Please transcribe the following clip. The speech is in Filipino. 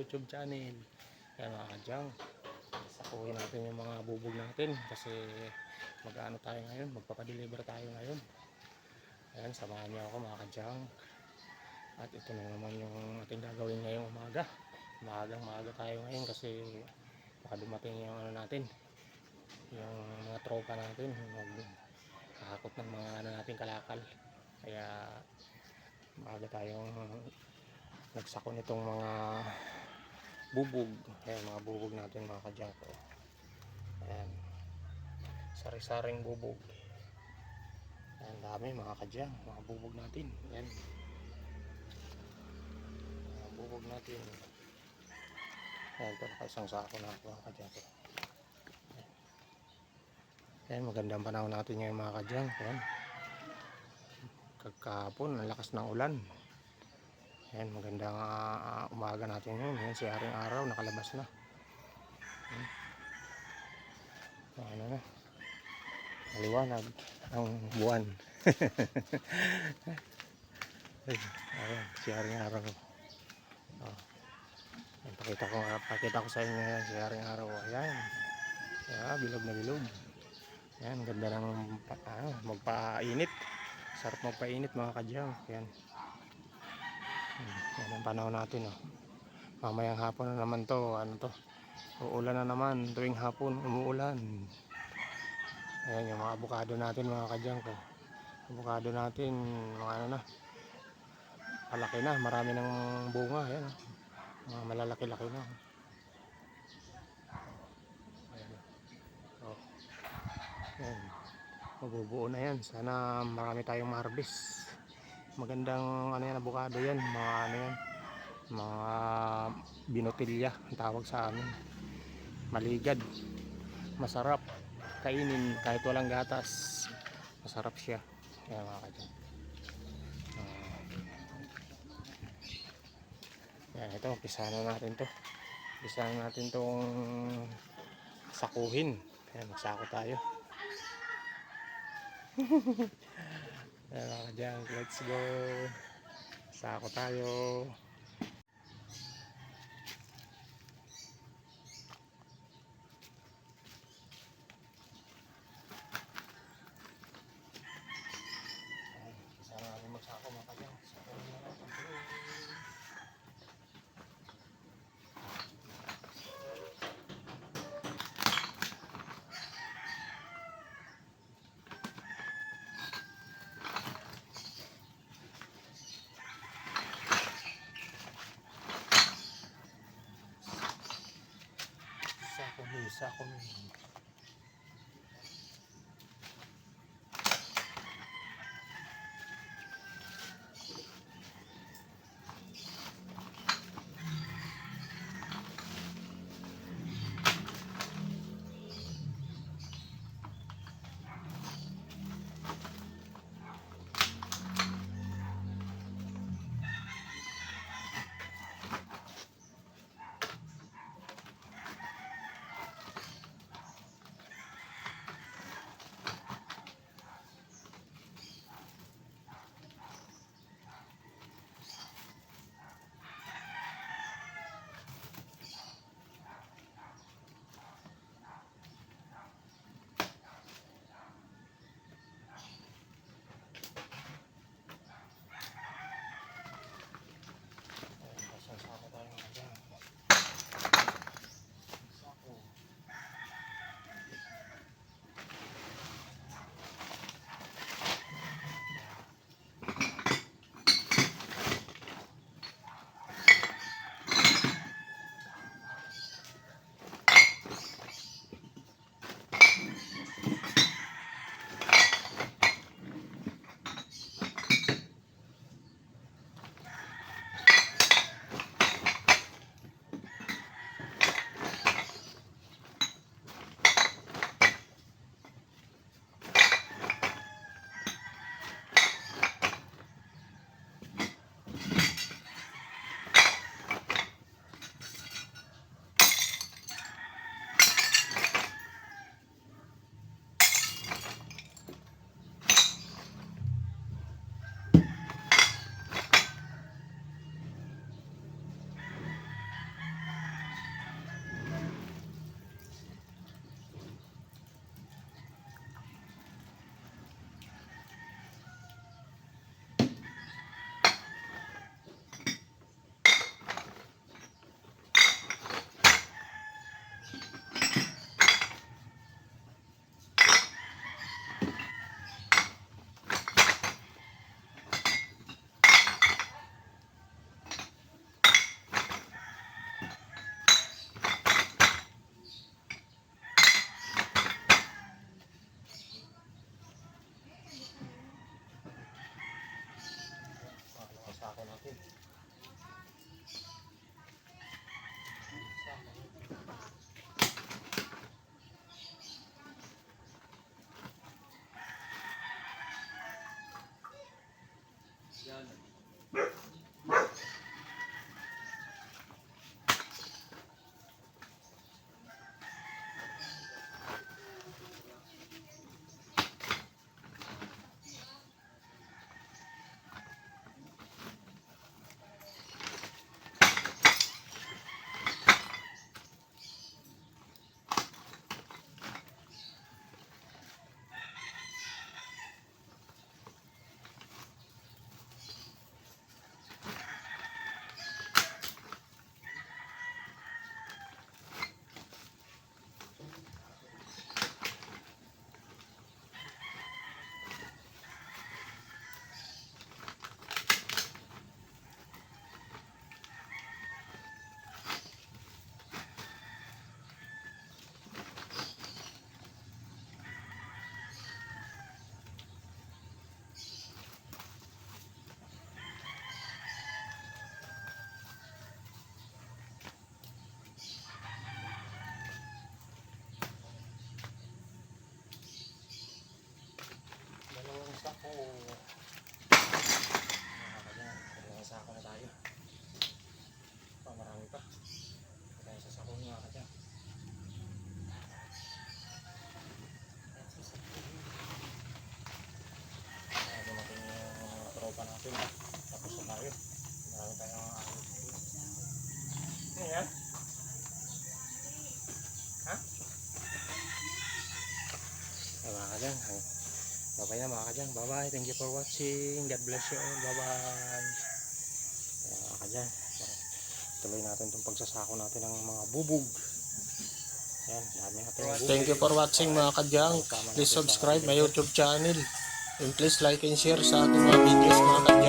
YouTube channel. Ayan mga kadyang, sakuhin natin yung mga bubog natin kasi mag-ano tayo ngayon, magpapadeliver tayo ngayon. Ayan, samahan niyo ako mga kadyang. At ito na naman yung ating gagawin ngayong umaga. Maaga tayo ngayon kasi baka dumating yung ano natin, yung mga tropa natin, magkakakot ng mga ano natin kalakal. Kaya maaga tayong nagsako nitong mga bubog. Ayan, mga bubog natin mga kadyang ko. Ayan, sari-saring bubog. Ayan, dami mga kadyang, mga bubog natin. Ayan, mga bubog natin. Ayan, ito nakaisang sako na ako mga kadyang ko. Ayan, magandang panahon natin ngayon mga kadyang. Ayan, kagkahapon ang lakas ng ulan. Ayan, magandang umaga natin ngayon. Ayan, si Haring Araw nakalabas na. Ano na, maliwanag ang buwan. Ayan, si Haring Araw. Ayan, pakita ko sa inyo yan, si Haring Araw. Ayan, ayan, bilog na bilog. Ayan, ganda ng magpainit. Sarap magpainit mga kadyang. Ayan, yan ang panahon natin. Mamayang hapon na naman to. Ano to? Uulan na naman. Tuwing hapon umuulan. Ayan yung mga abukado natin mga kadyang ko. Abukado natin mga ano na, malaki na, marami ng bunga. Ayan, mga malalaki-laki na. Ayan, oh. Ayan, mabubuo na yan. Sana marami tayong ma-harvest. Magandang ano yan, abukado yan. Mga ano yan, mga binotilya ang tawag sa amin. Maligad, masarap kainin kahit walang gatas, masarap siya. Ayan mga kadyang. Ayan, ito, umpisahan na natin to. Umpisahan natin tong sakuhin. Ayan, magsako tayo. Ayan mga kadyang, let's go. Sako tayo. Umpisahan natin magsako mga kadyang. Sakuhin na natin. kadyang. Bye-bye na mga kadyang. Bye-bye. Thank you for watching. God bless you all. Bye-bye. Mga kadyang. Tuloy natin itong pagsasako natin ng mga bubog. Ayan, dami natin yung bubog. Thank you for watching mga kadyang. Please subscribe my YouTube channel. And please like and share sa ating mga videos mga kadyang.